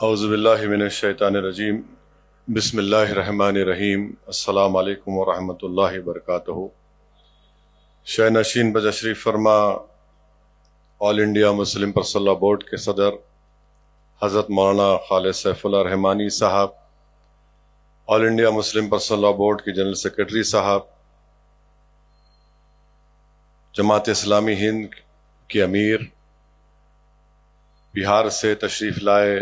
اعوذ باللہ من الشیطان الرجیم بسم اللہ الرحمن الرحیم السلام علیکم ورحمۃ اللہ وبرکاتہ۔ شہ نشین بتشریف فرما All India Muslim Personal Law Board کے صدر حضرت مولانا خالد سیف اللہ رحمانی صاحب، All India Muslim Personal Law Board کے جنرل سیکرٹری صاحب، جماعت اسلامی ہند کے امیر، بہار سے تشریف لائے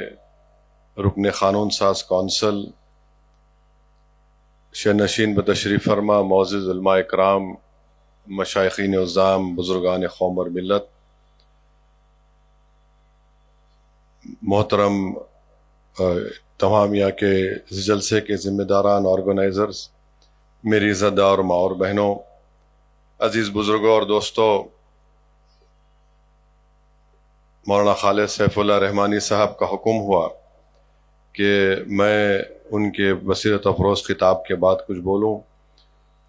رکن قانون ساز کونسل، شہ نشین بتشریف فرما معزز علماء اکرام، مشائخین عظام، بزرگان قوم اور ملت، محترم تمام یہاں کے جلسے کے ذمہ داران، آرگنائزرز، میری عزت دار ماں اور بہنوں، عزیز بزرگوں اور دوستوں، مولانا خالد سیف اللہ رحمانی صاحب کا حکم ہوا کہ میں ان کے بصیرت افروز خطاب کے بعد کچھ بولوں۔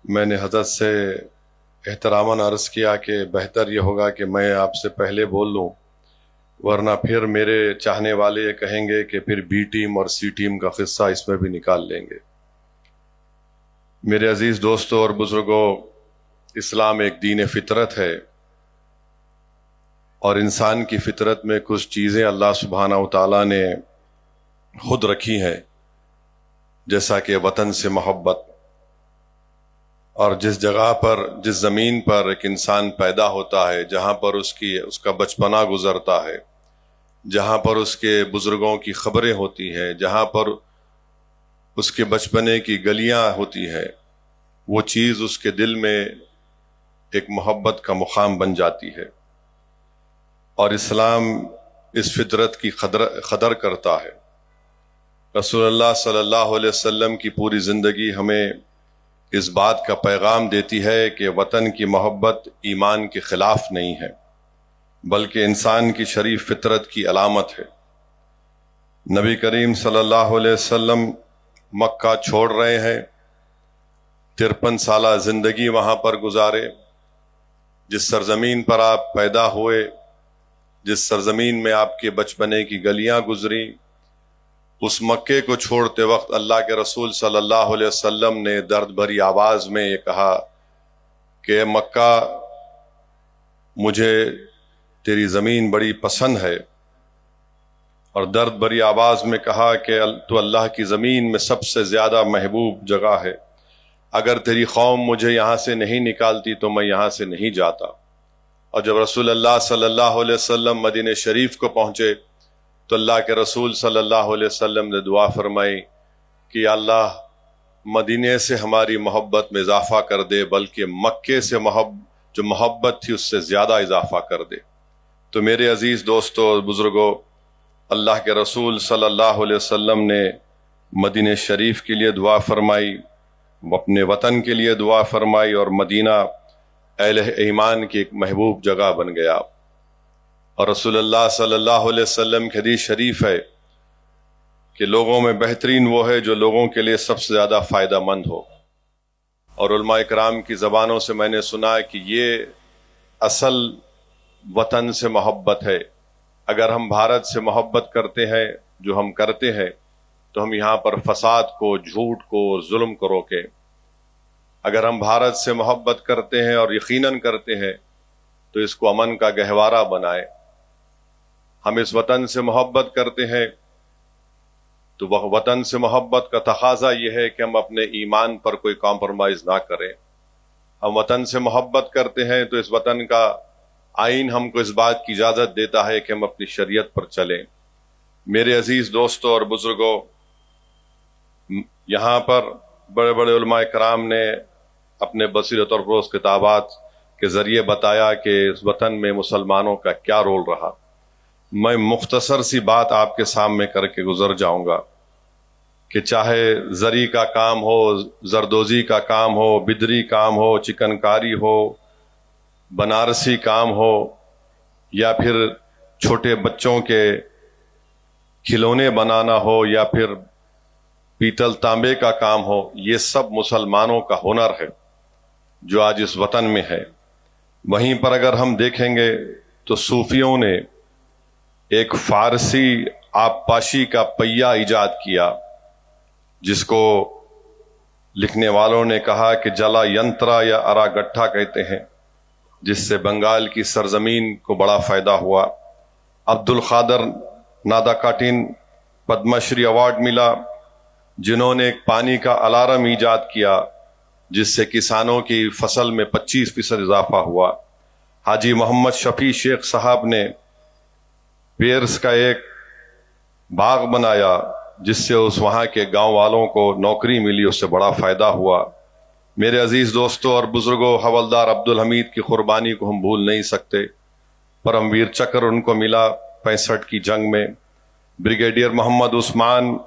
میں نے حضرت سے احتراماً عرض کیا کہ بہتر یہ ہوگا کہ میں آپ سے پہلے بول لوں، ورنہ پھر میرے چاہنے والے یہ کہیں گے کہ پھر بی ٹیم اور سی ٹیم کا قصہ اس میں بھی نکال لیں گے۔ میرے عزیز دوستوں اور بزرگوں، اسلام ایک دین فطرت ہے، اور انسان کی فطرت میں کچھ چیزیں اللہ سبحانہ و تعالیٰ نے خود رکھی ہیں، جیسا کہ وطن سے محبت، اور جس جگہ پر، جس زمین پر ایک انسان پیدا ہوتا ہے، جہاں پر اس کا بچپنا گزرتا ہے، جہاں پر اس کے بزرگوں کی خبریں ہوتی ہیں، جہاں پر اس کے بچپنے کی گلیاں ہوتی ہیں، وہ چیز اس کے دل میں ایک محبت کا مقام بن جاتی ہے، اور اسلام اس فطرت کی قدر کرتا ہے۔ رسول اللہ صلی اللہ علیہ وسلم کی پوری زندگی ہمیں اس بات کا پیغام دیتی ہے کہ وطن کی محبت ایمان کے خلاف نہیں ہے، بلکہ انسان کی شریف فطرت کی علامت ہے۔ نبی کریم صلی اللہ علیہ وسلم مکہ چھوڑ رہے ہیں، 53 سالہ زندگی وہاں پر گزارے، جس سرزمین پر آپ پیدا ہوئے، جس سرزمین میں آپ کے بچپنے کی گلیاں گزری، اس مکے کو چھوڑتے وقت اللہ کے رسول صلی اللہ علیہ وسلم نے درد بھری آواز میں یہ کہا کہ مکہ، مجھے تیری زمین بڑی پسند ہے، اور درد بھری آواز میں کہا کہ تو اللہ کی زمین میں سب سے زیادہ محبوب جگہ ہے، اگر تیری قوم مجھے یہاں سے نہیں نکالتی تو میں یہاں سے نہیں جاتا۔ اور جب رسول اللہ صلی اللہ علیہ وسلم مدینہ شریف کو پہنچے تو اللہ کے رسول صلی اللہ علیہ وسلم نے دعا فرمائی کہ یا اللہ، مدینے سے ہماری محبت میں اضافہ کر دے، بلکہ مکے سے جو محبت تھی اس سے زیادہ اضافہ کر دے۔ تو میرے عزیز دوستوں اور بزرگوں، اللہ کے رسول صلی اللہ علیہ وسلم نے مدینہ شریف کے لیے دعا فرمائی، اپنے وطن کے لیے دعا فرمائی، اور مدینہ اہل ایمان کی ایک محبوب جگہ بن گیا۔ اور رسول اللہ صلی اللہ علیہ وسلم کی حدیث شریف ہے کہ لوگوں میں بہترین وہ ہے جو لوگوں کے لیے سب سے زیادہ فائدہ مند ہو۔ اور علماء اکرام کی زبانوں سے میں نے سنا ہے کہ یہ اصل وطن سے محبت ہے۔ اگر ہم بھارت سے محبت کرتے ہیں، جو ہم کرتے ہیں، تو ہم یہاں پر فساد کو، جھوٹ کو، ظلم کو روکیں۔ اگر ہم بھارت سے محبت کرتے ہیں اور یقیناً کرتے ہیں تو اس کو امن کا گہوارہ بنائیں۔ ہم اس وطن سے محبت کرتے ہیں تو وطن سے محبت کا تقاضا یہ ہے کہ ہم اپنے ایمان پر کوئی کمپرومائز نہ کریں۔ ہم وطن سے محبت کرتے ہیں تو اس وطن کا آئین ہم کو اس بات کی اجازت دیتا ہے کہ ہم اپنی شریعت پر چلیں۔ میرے عزیز دوستوں اور بزرگوں، یہاں پر بڑے بڑے علماء کرام نے اپنے بصیرت اور فروز کتابات کے ذریعے بتایا کہ اس وطن میں مسلمانوں کا کیا رول رہا۔ میں مختصر سی بات آپ کے سامنے کر کے گزر جاؤں گا کہ چاہے زری کا کام ہو، زردوزی کا کام ہو، بدری کام ہو، چکن کاری ہو، بنارسی کام ہو، یا پھر چھوٹے بچوں کے کھلونے بنانا ہو، یا پھر پیتل تانبے کا کام ہو، یہ سب مسلمانوں کا ہنر ہے جو آج اس وطن میں ہے۔ وہیں پر اگر ہم دیکھیں گے تو صوفیوں نے ایک فارسی آبپاشی کا پہیہ ایجاد کیا، جس کو لکھنے والوں نے کہا کہ جلا ینترا یا ارا گٹھا کہتے ہیں، جس سے بنگال کی سرزمین کو بڑا فائدہ ہوا۔ عبد القادر نادا کاٹن پدم شری ایوارڈ ملا، جنہوں نے ایک پانی کا الارم ایجاد کیا جس سے کسانوں کی فصل میں 25% اضافہ ہوا۔ حاجی محمد شفیع شیخ صاحب نے پیرس کا ایک باغ بنایا جس سے اس وہاں کے گاؤں والوں کو نوکری ملی، اس سے بڑا فائدہ ہوا۔ میرے عزیز دوستوں اور بزرگوں، حوالدار عبدالحمید کی قربانی کو ہم بھول نہیں سکتے۔ پرم ویر چکر ان کو ملا 65 کی جنگ میں۔ بریگیڈیئر محمد عثمان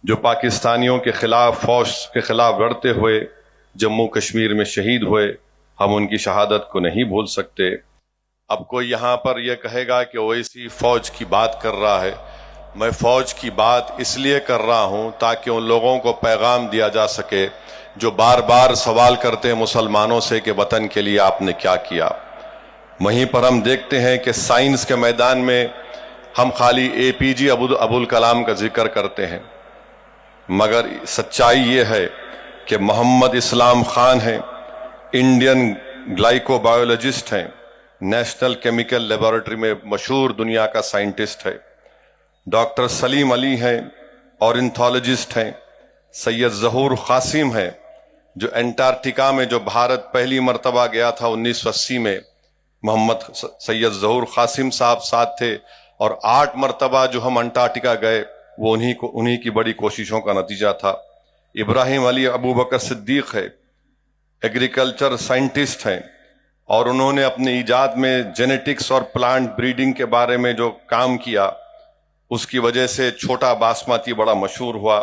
جو پاکستانیوں کے خلاف فوج کے خلاف لڑتے ہوئے جموں کشمیر میں شہید ہوئے، ہم ان کی شہادت کو نہیں بھول سکتے۔ اب کوئی یہاں پر یہ کہے گا کہ اویسی فوج کی بات کر رہا ہے۔ میں فوج کی بات اس لیے کر رہا ہوں تاکہ ان لوگوں کو پیغام دیا جا سکے جو بار بار سوال کرتے ہیں مسلمانوں سے کہ وطن کے لیے آپ نے کیا کیا۔ وہیں پر ہم دیکھتے ہیں کہ سائنس کے میدان میں ہم خالی اے پی جے ابوالکلام کا ذکر کرتے ہیں، مگر سچائی یہ ہے کہ محمد اسلام خان ہیں، انڈین گلائکو بایولوجسٹ ہیں، نیشنل کیمیکل لیبارٹری میں مشہور دنیا کا سائنٹسٹ ہے۔ ڈاکٹر سلیم علی ہیں، اورنتھولوجسٹ ہیں۔ سید ظہور قاسم ہیں جو انٹارکٹیکا میں جو بھارت پہلی مرتبہ گیا تھا 1980 میں، محمد سید ظہور قاسم صاحب ساتھ تھے، اور 8 مرتبہ جو ہم انٹارکٹیکا گئے وہ انہی کی بڑی کوششوں کا نتیجہ تھا۔ ابراہیم علی ابوبکر صدیق ہے، ایگریکلچر سائنٹسٹ ہیں، اور انہوں نے اپنے ایجاد میں جینیٹکس اور پلانٹ بریڈنگ کے بارے میں جو کام کیا اس کی وجہ سے چھوٹا باسمتی بڑا مشہور ہوا۔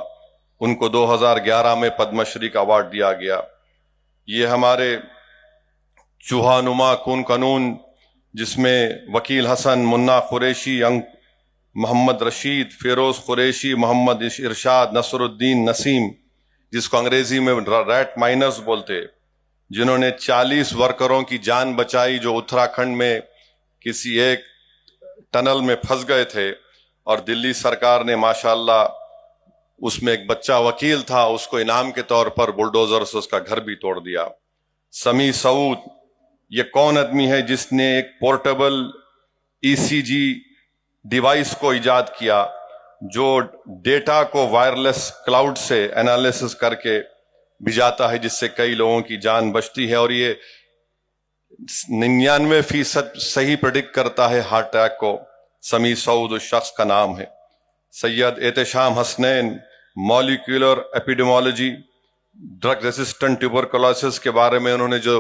ان کو 2011 میں پدم شری کا ایوارڈ دیا گیا۔ یہ ہمارے چوہا نما کون قانون، جس میں وکیل حسن، منا قریشی، محمد رشید، فیروز قریشی، محمد ارشاد، نصر الدین نسیم، جس کو انگریزی میں ریٹ مائنرز بولتے، جنہوں نے 40 ورکروں کی جان بچائی جو اتراکھنڈ میں کسی ایک ٹنل میں پھنس گئے تھے، اور دلی سرکار نے ماشاءاللہ اس میں ایک بچہ وکیل تھا، اس کو انعام کے طور پر بلڈوزر سے اس کا گھر بھی توڑ دیا۔ سمیع سعود، یہ کون آدمی ہے جس نے ایک پورٹیبل ECG ڈیوائس کو ایجاد کیا جو ڈیٹا کو وائرلیس کلاؤڈ سے انالیسس کر کے بھیجاتا ہے، جس سے کئی لوگوں کی جان بچتی ہے، اور یہ 99% صحیح پریڈکٹ کرتا ہے ہارٹ اٹیک کو۔ سمیع سعود اس شخص کا نام ہے۔ Syed Ehtesham Hasnain, molecular epidemiology, drug resistant tuberculosis کے بارے میں انہوں نے جو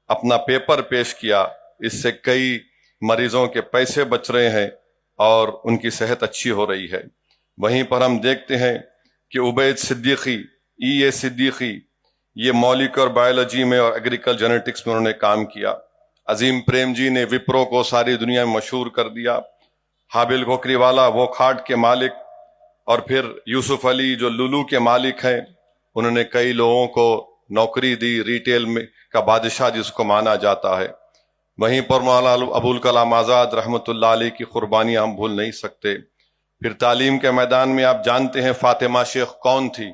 اپنا پیپر پیش کیا، اس سے کئی مریضوں کے پیسے بچ رہے ہیں اور ان کی صحت اچھی ہو رہی ہے۔ وہیں پر ہم دیکھتے ہیں کہ عبید صدیقی، اے صدیقی، یہ مولیکولر بایولوجی میں اور ایگریکل جینیٹکس میں انہوں نے کام کیا۔ عظیم پریم جی نے وپرو کو ساری دنیا میں مشہور کر دیا۔ حابل کھوکھری والا وہ کھاٹ کے مالک، اور پھر یوسف علی جو لولو کے مالک ہیں، انہوں نے کئی لوگوں کو نوکری دی، ریٹیل میں کا بادشاہ جس کو مانا جاتا ہے۔ وہیں پر مولانا ابوالکلام آزاد رحمۃ اللہ علیہ کی قربانیاں ہم بھول نہیں سکتے۔ پھر تعلیم کے میدان میں آپ جانتے ہیں فاطمہ شیخ کون تھی،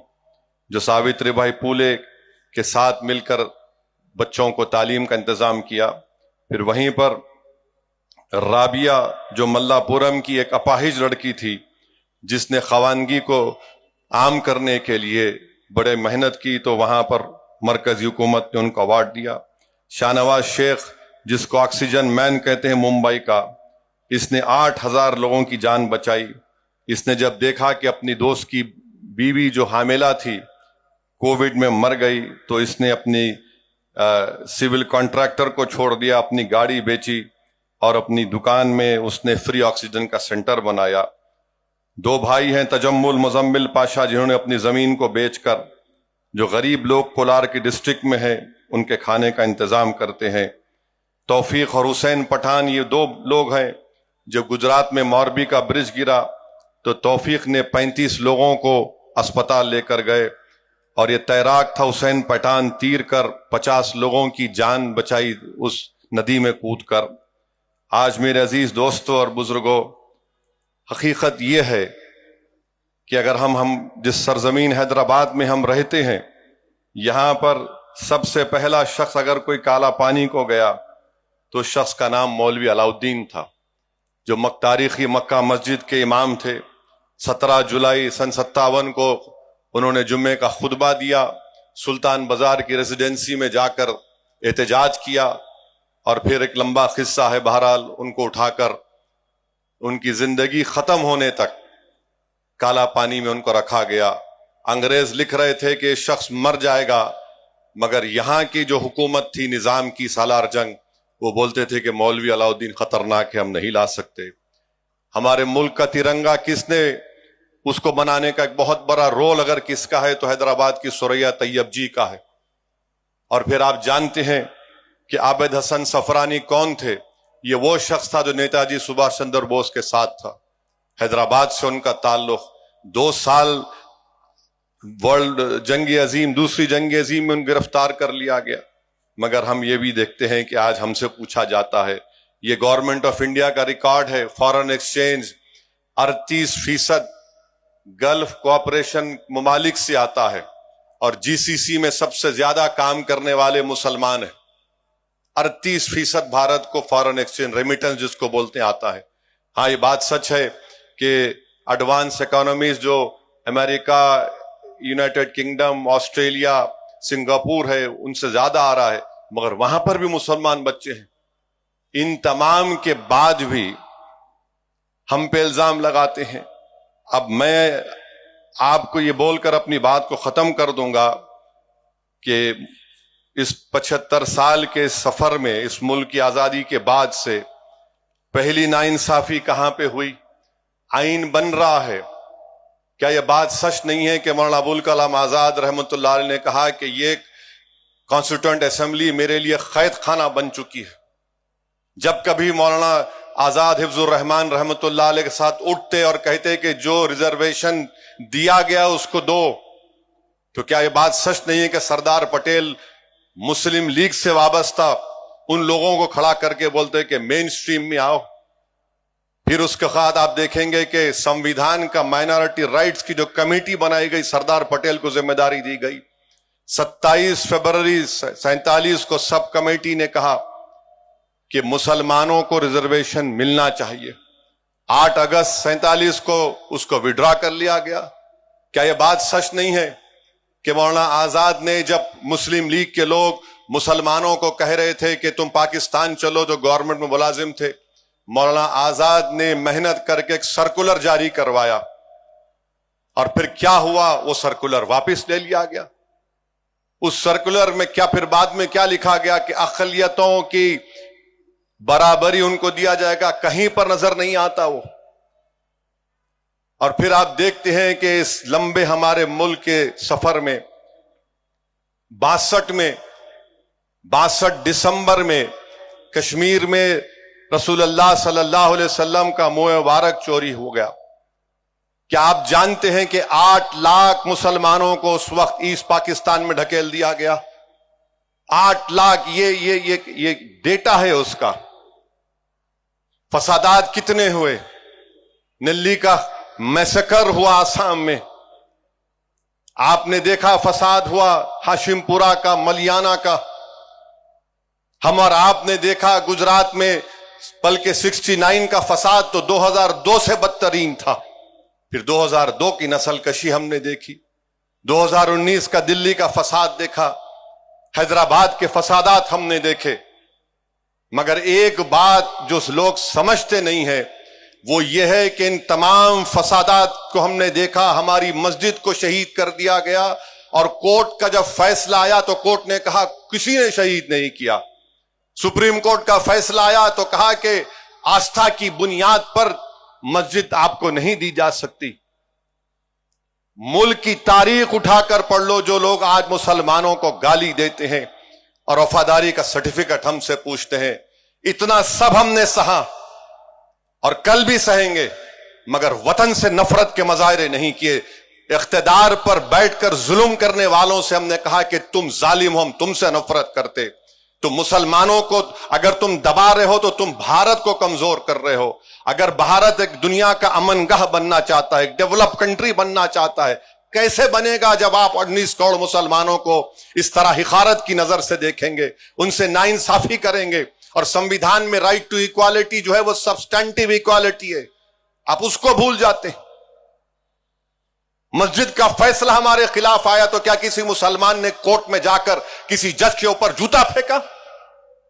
جو ساوتری بائی پھولے کے ساتھ مل کر بچوں کو تعلیم کا انتظام کیا۔ پھر وہیں پر رابعہ جو ملا پورم کی ایک اپاہج لڑکی تھی، جس نے خواندگی کو عام کرنے کے لیے بڑے محنت کی، تو وہاں پر مرکزی حکومت نے ان کو ایوارڈ دیا۔ شاہ نواز شیخ، جس کو آکسیجن مین کہتے ہیں ممبئی کا، اس نے 8000 لوگوں کی جان بچائی۔ اس نے جب دیکھا کہ اپنی دوست کی بیوی جو حاملہ تھی کووڈ میں مر گئی، تو اس نے اپنی سول کانٹریکٹر کو چھوڑ دیا، اپنی گاڑی بیچی، اور اپنی دکان میں اس نے فری آکسیجن کا سینٹر بنایا۔ 2 بھائی ہیں تجمل مزمل پاشا، جنہوں نے اپنی زمین کو بیچ کر جو غریب لوگ کولار کی ڈسٹرکٹ میں ہیں ان کے کھانے کا انتظام کرتے ہیں۔ توفیق اور حسین پٹھان، یہ 2 لوگ ہیں۔ جب گجرات میں موربی کا برج گرا تو توفیق نے 35 لوگوں کو اسپتال لے کر گئے، اور یہ تیراک تھا حسین پٹھان، تیر کر 50 لوگوں کی جان بچائی اس ندی میں کود کر۔ آج میرے عزیز دوستوں اور بزرگوں، حقیقت یہ ہے کہ اگر ہم جس سرزمین حیدرآباد میں ہم رہتے ہیں، یہاں پر سب سے پہلا شخص اگر کوئی کالا پانی کو گیا تو شخص کا نام مولوی علاؤ الدین تھا، جو تاریخی مکہ مسجد کے امام تھے۔ 17 جولائی سن 57 کو انہوں نے جمعے کا خطبہ دیا، سلطان بازار کی ریزیڈنسی میں جا کر احتجاج کیا، اور پھر ایک لمبا قصہ ہے، بہرحال ان کو اٹھا کر ان کی زندگی ختم ہونے تک کالا پانی میں ان کو رکھا گیا۔ انگریز لکھ رہے تھے کہ شخص مر جائے گا، مگر یہاں کی جو حکومت تھی نظام کی سالار جنگ، وہ بولتے تھے کہ مولوی علاؤ الدین خطرناک ہے، ہم نہیں لا سکتے۔ ہمارے ملک کا ترنگا کس نے اس کو بنانے کا ایک بہت بڑا رول اگر کس کا ہے تو حیدرآباد کی ثریا طیب جی کا ہے۔ اور پھر آپ جانتے ہیں کہ عابد حسن صفرانی کون تھے؟ یہ وہ شخص تھا جو نیتا جی سبھاش چندر بوس کے ساتھ تھا۔ حیدرآباد سے ان کا تعلق، 2 سال ورلڈ جنگ عظیم، دوسری جنگ عظیم میں ان گرفتار کر لیا گیا۔ مگر ہم یہ بھی دیکھتے ہیں کہ آج ہم سے پوچھا جاتا ہے، یہ گورنمنٹ آف انڈیا کا ریکارڈ ہے، فارن ایکسچینج 38% گلف کوآپریشن ممالک سے آتا ہے، اور جی سی سی میں سب سے زیادہ کام کرنے والے مسلمان ہیں۔ 38% بھارت کو فارن ایکسچینج ریمیٹنس جس کو بولتے ہیں آتا ہے۔ ہاں، یہ بات سچ ہے کہ ایڈوانس اکانومیز جو امریکہ، یونائٹڈ کنگڈم، آسٹریلیا، سنگاپور ہے، ان سے زیادہ آ رہا ہے، مگر وہاں پر بھی مسلمان بچے ہیں۔ ان تمام کے بعد بھی ہم پہ الزام لگاتے ہیں۔ اب میں آپ کو یہ بول کر اپنی بات کو ختم کر دوں گا کہ اس 75 سال کے سفر میں، اس ملک کی آزادی کے بعد سے پہلی ناانصافی کہاں پہ ہوئی؟ آئین بن رہا ہے۔ کیا یہ بات سچ نہیں ہے کہ مولانا ابوالکلام آزاد رحمۃ اللہ علیہ نے کہا کہ یہ کانسٹیٹیوئنٹ اسمبلی میرے لیے قید خانہ بن چکی ہے؟ جب کبھی مولانا آزاد حفظ الرحمان رحمۃ اللہ علیہ کے ساتھ اٹھتے اور کہتے کہ جو ریزرویشن دیا گیا اس کو دو، تو کیا یہ بات سچ نہیں ہے کہ سردار پٹیل مسلم لیگ سے وابستہ ان لوگوں کو کھڑا کر کے بولتے کہ مین سٹریم میں آؤ؟ پھر اس کے بعد آپ دیکھیں گے کہ سمویدھان کا مائنارٹی رائٹس کی جو کمیٹی بنائی گئی، سردار پٹیل کو ذمہ داری دی گئی۔ 27 فروری 47 کو سب کمیٹی نے کہا کہ مسلمانوں کو ریزرویشن ملنا چاہیے۔ 8 اگست 47 کو اس کو وڈرا کر لیا گیا۔ کیا یہ بات سچ نہیں ہے کہ مولانا آزاد نے جب مسلم لیگ کے لوگ مسلمانوں کو کہہ رہے تھے کہ تم پاکستان چلو، جو گورنمنٹ میں ملازم تھے، مولانا آزاد نے محنت کر کے ایک سرکولر جاری کروایا، اور پھر کیا ہوا؟ وہ سرکولر واپس لے لیا گیا۔ اس سرکولر میں کیا پھر بعد میں کیا لکھا گیا کہ اقلیتوں کی برابری ان کو دیا جائے گا؟ کہیں پر نظر نہیں آتا وہ۔ اور پھر آپ دیکھتے ہیں کہ اس لمبے ہمارے ملک کے سفر میں 62 دسمبر میں کشمیر میں رسول اللہ صلی اللہ علیہ وسلم کا منہ مبارک چوری ہو گیا۔ کیا آپ جانتے ہیں کہ 8 لاکھ مسلمانوں کو اس وقت ایسٹ پاکستان میں ڈھکیل دیا گیا؟ 8 لاکھ، یہ ڈیٹا ہے اس کا۔ فسادات کتنے ہوئے؟ نلی کا میسکر ہوا آسام میں، آپ نے دیکھا فساد ہوا ہاشم پورہ کا، ملیانہ کا، ہم اور آپ نے دیکھا گجرات میں، بلکہ 69 کا فساد تو 2002 سے بدترین تھا۔ پھر 2002 کی نسل کشی ہم نے دیکھی، 2019 کا دلی کا فساد دیکھا، حیدرآباد کے فسادات ہم نے دیکھے۔ مگر ایک بات جو لوگ سمجھتے نہیں ہے وہ یہ ہے کہ ان تمام فسادات کو ہم نے دیکھا، ہماری مسجد کو شہید کر دیا گیا، اور کورٹ کا جب فیصلہ آیا تو کورٹ نے کہا کسی نے شہید نہیں کیا۔ سپریم کورٹ کا فیصلہ آیا تو کہا کہ آستھا کی بنیاد پر مسجد آپ کو نہیں دی جا سکتی۔ ملک کی تاریخ اٹھا کر پڑھ لو، جو لوگ آج مسلمانوں کو گالی دیتے ہیں اور وفاداری کا سرٹیفکیٹ ہم سے پوچھتے ہیں، اتنا سب ہم نے سہا اور کل بھی سہیں گے، مگر وطن سے نفرت کے مظاہرے نہیں کیے۔ اقتدار پر بیٹھ کر ظلم کرنے والوں سے ہم نے کہا کہ تم ظالم ہو، ہم تم سے نفرت کرتے۔ تو مسلمانوں کو اگر تم دبا رہے ہو تو تم بھارت کو کمزور کر رہے ہو. اگر بھارت ایک دنیا کا امن گاہ بننا چاہتا ہے, ایک ڈیولپ کنٹری بننا چاہتا ہے, کیسے بنے گا جب آپ 19 کروڑ مسلمانوں کو اس طرح حقارت کی نظر سے دیکھیں گے, ان سے ناانصافی کریں گے. اور سمویدھان میں رائٹ ٹو ایکوالٹی جو ہے وہ سبسٹینٹیو ایکوالٹی ہے, آپ اس کو بھول جاتے ہیں. مسجد کا فیصلہ ہمارے خلاف آیا تو کیا کسی مسلمان نے کورٹ میں جا کر کسی جج کے اوپر جوتا پھینکا؟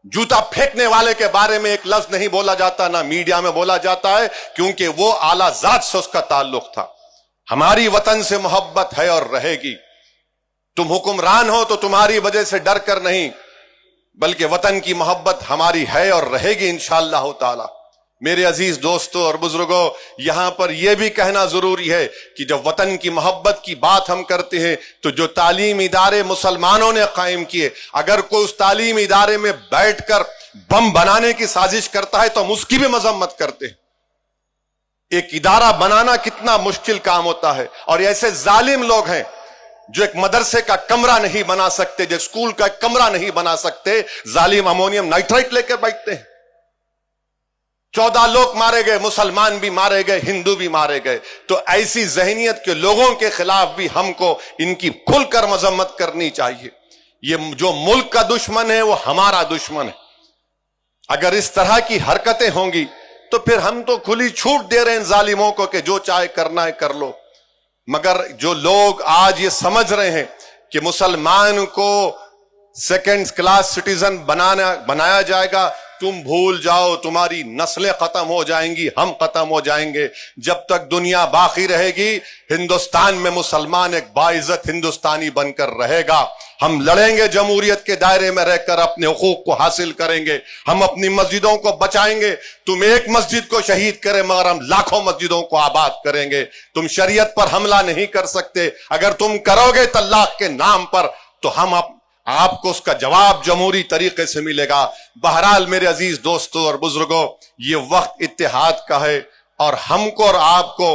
جوتا پھینکنے والے کے بارے میں ایک لفظ نہیں بولا جاتا, نہ میڈیا میں بولا جاتا ہے, کیونکہ وہ اعلیٰ ذات سے اس کا تعلق تھا. ہماری وطن سے محبت ہے اور رہے گی. تم حکمران ہو تو تمہاری وجہ سے ڈر کر نہیں, بلکہ وطن کی محبت ہماری ہے اور رہے گی انشاءاللہ تعالی. میرے عزیز دوستوں اور بزرگوں, یہاں پر یہ بھی کہنا ضروری ہے کہ جب وطن کی محبت کی بات ہم کرتے ہیں تو جو تعلیم ادارے مسلمانوں نے قائم کیے, اگر کوئی اس تعلیم ادارے میں بیٹھ کر بم بنانے کی سازش کرتا ہے تو ہم اس کی بھی مذمت کرتے ہیں. ایک ادارہ بنانا کتنا مشکل کام ہوتا ہے, اور ایسے ظالم لوگ ہیں جو ایک مدرسے کا کمرہ نہیں بنا سکتے, جو اسکول کا کمرہ نہیں بنا سکتے, ظالم امونیم نائٹرائٹ لے کے بیٹھتے ہیں. 14 لوگ مارے گئے, مسلمان بھی مارے گئے, ہندو بھی مارے گئے. تو ایسی ذہنیت کے لوگوں کے خلاف بھی ہم کو ان کی کھل کر مذمت کرنی چاہیے. یہ جو ملک کا دشمن ہے وہ ہمارا دشمن ہے. اگر اس طرح کی حرکتیں ہوں گی تو پھر ہم تو کھلی چھوٹ دے رہے ہیں ظالموں کو کہ جو چاہے کرنا ہے کر لو. مگر جو لوگ آج یہ سمجھ رہے ہیں کہ مسلمان کو سیکنڈ کلاس سٹیزن بنایا جائے گا, تم بھول جاؤ, تمہاری نسلیں ختم ہو جائیں گی, ہم ختم ہو جائیں گے. جب تک دنیا باقی رہے گی ہندوستان میں مسلمان ایک باعزت ہندوستانی بن کر رہے گا. ہم لڑیں گے, جمہوریت کے دائرے میں رہ کر اپنے حقوق کو حاصل کریں گے, ہم اپنی مسجدوں کو بچائیں گے. تم ایک مسجد کو شہید کرے مگر ہم لاکھوں مسجدوں کو آباد کریں گے. تم شریعت پر حملہ نہیں کر سکتے, اگر تم کرو گے طلاق کے نام پر تو ہم آپ کو اس کا جواب جمہوری طریقے سے ملے گا. بہرحال میرے عزیز دوستوں اور بزرگوں, یہ وقت اتحاد کا ہے, اور ہم کو اور آپ کو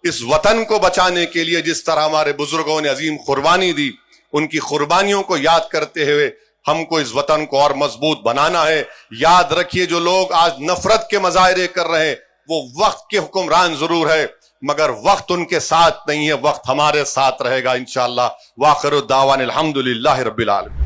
اس وطن کو بچانے کے لیے جس طرح ہمارے بزرگوں نے عظیم قربانی دی, ان کی قربانیوں کو یاد کرتے ہوئے ہم کو اس وطن کو اور مضبوط بنانا ہے. یاد رکھیے, جو لوگ آج نفرت کے مظاہرے کر رہے ہیں وہ وقت کے حکمران ضرور ہے, مگر وقت ان کے ساتھ نہیں ہے, وقت ہمارے ساتھ رہے گا انشاءاللہ. وآخر الدعوان الحمدللہ رب العالمین.